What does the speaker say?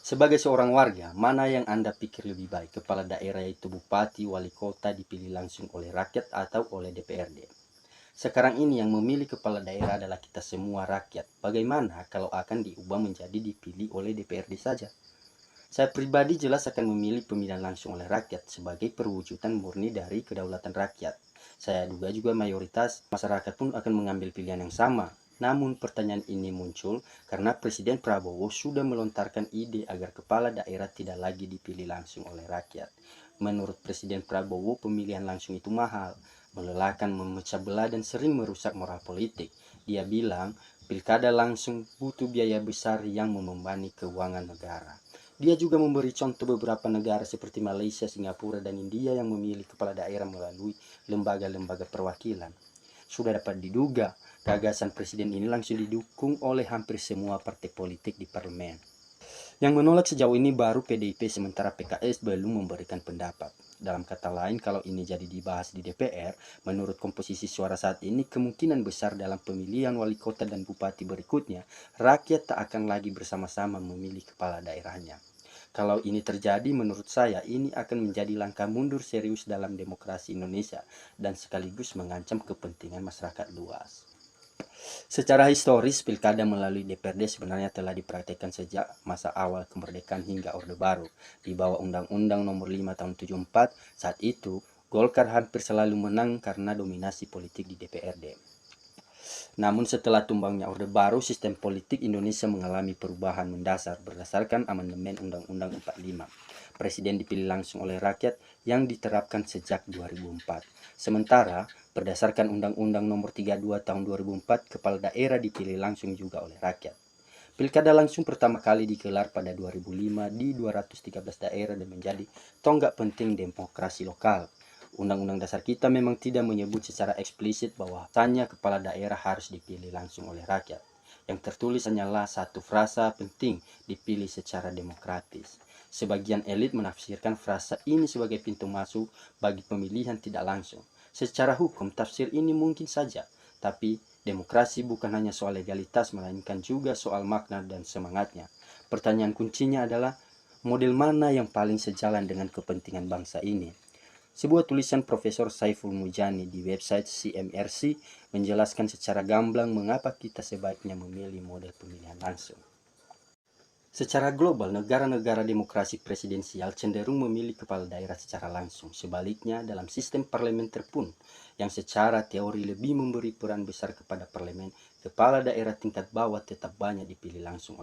Sebagai seorang warga, mana yang Anda pikir lebih baik? Kepala daerah yaitu bupati, wali kota dipilih langsung oleh rakyat atau oleh DPRD? Sekarang ini yang memilih kepala daerah adalah kita semua rakyat. Bagaimana kalau akan diubah menjadi dipilih oleh DPRD saja? Saya pribadi jelas akan memilih pemilihan langsung oleh rakyat sebagai perwujudan murni dari kedaulatan rakyat. Saya duga juga mayoritas masyarakat pun akan mengambil pilihan yang sama. Namun pertanyaan ini muncul karena Presiden Prabowo sudah melontarkan ide agar kepala daerah tidak lagi dipilih langsung oleh rakyat. Menurut Presiden Prabowo, pemilihan langsung itu mahal, melelahkan, memecah belah, dan sering merusak moral politik. Dia bilang, pilkada langsung butuh biaya besar yang membebani keuangan negara. Dia juga memberi contoh beberapa negara seperti Malaysia, Singapura, dan India yang memilih kepala daerah melalui lembaga-lembaga perwakilan. Sudah dapat diduga, gagasan presiden ini langsung didukung oleh hampir semua partai politik di parlemen. Yang menolak sejauh ini baru PDIP, sementara PKS belum memberikan pendapat. Dalam kata lain, kalau ini jadi dibahas di DPR, menurut komposisi suara saat ini, kemungkinan besar dalam pemilihan wali kota dan bupati berikutnya, rakyat tak akan lagi bersama-sama memilih kepala daerahnya. Kalau ini terjadi, menurut saya ini akan menjadi langkah mundur serius dalam demokrasi Indonesia dan sekaligus mengancam kepentingan masyarakat luas. Secara historis, pilkada melalui DPRD sebenarnya telah dipraktikkan sejak masa awal kemerdekaan hingga Orde Baru. Di bawah Undang-Undang Nomor 5 Tahun 74, saat itu Golkar hampir selalu menang karena dominasi politik di DPRD. Namun setelah tumbangnya Orde Baru, sistem politik Indonesia mengalami perubahan mendasar berdasarkan amandemen Undang-Undang 45. Presiden dipilih langsung oleh rakyat yang diterapkan sejak 2004. Sementara, berdasarkan Undang-Undang Nomor 32 Tahun 2004, kepala daerah dipilih langsung juga oleh rakyat. Pilkada langsung pertama kali digelar pada 2005 di 213 daerah dan menjadi tonggak penting demokrasi lokal. Undang-Undang Dasar kita memang tidak menyebut secara eksplisit bahwasanya kepala daerah harus dipilih langsung oleh rakyat. Yang tertulis hanyalah satu frasa penting, dipilih secara demokratis. Sebagian elit menafsirkan frasa ini sebagai pintu masuk bagi pemilihan tidak langsung. Secara hukum, tafsir ini mungkin saja, tapi demokrasi bukan hanya soal legalitas, melainkan juga soal makna dan semangatnya. Pertanyaan kuncinya adalah, model mana yang paling sejalan dengan kepentingan bangsa ini? Sebuah tulisan Profesor Saiful Mujani di website CMRC menjelaskan secara gamblang mengapa kita sebaiknya memilih model pemilihan langsung. Secara global, negara-negara demokrasi presidensial cenderung memilih kepala daerah secara langsung. Sebaliknya, dalam sistem parlementer pun, yang secara teori lebih memberi peran besar kepada parlemen, kepala daerah tingkat bawah tetap banyak dipilih langsung oleh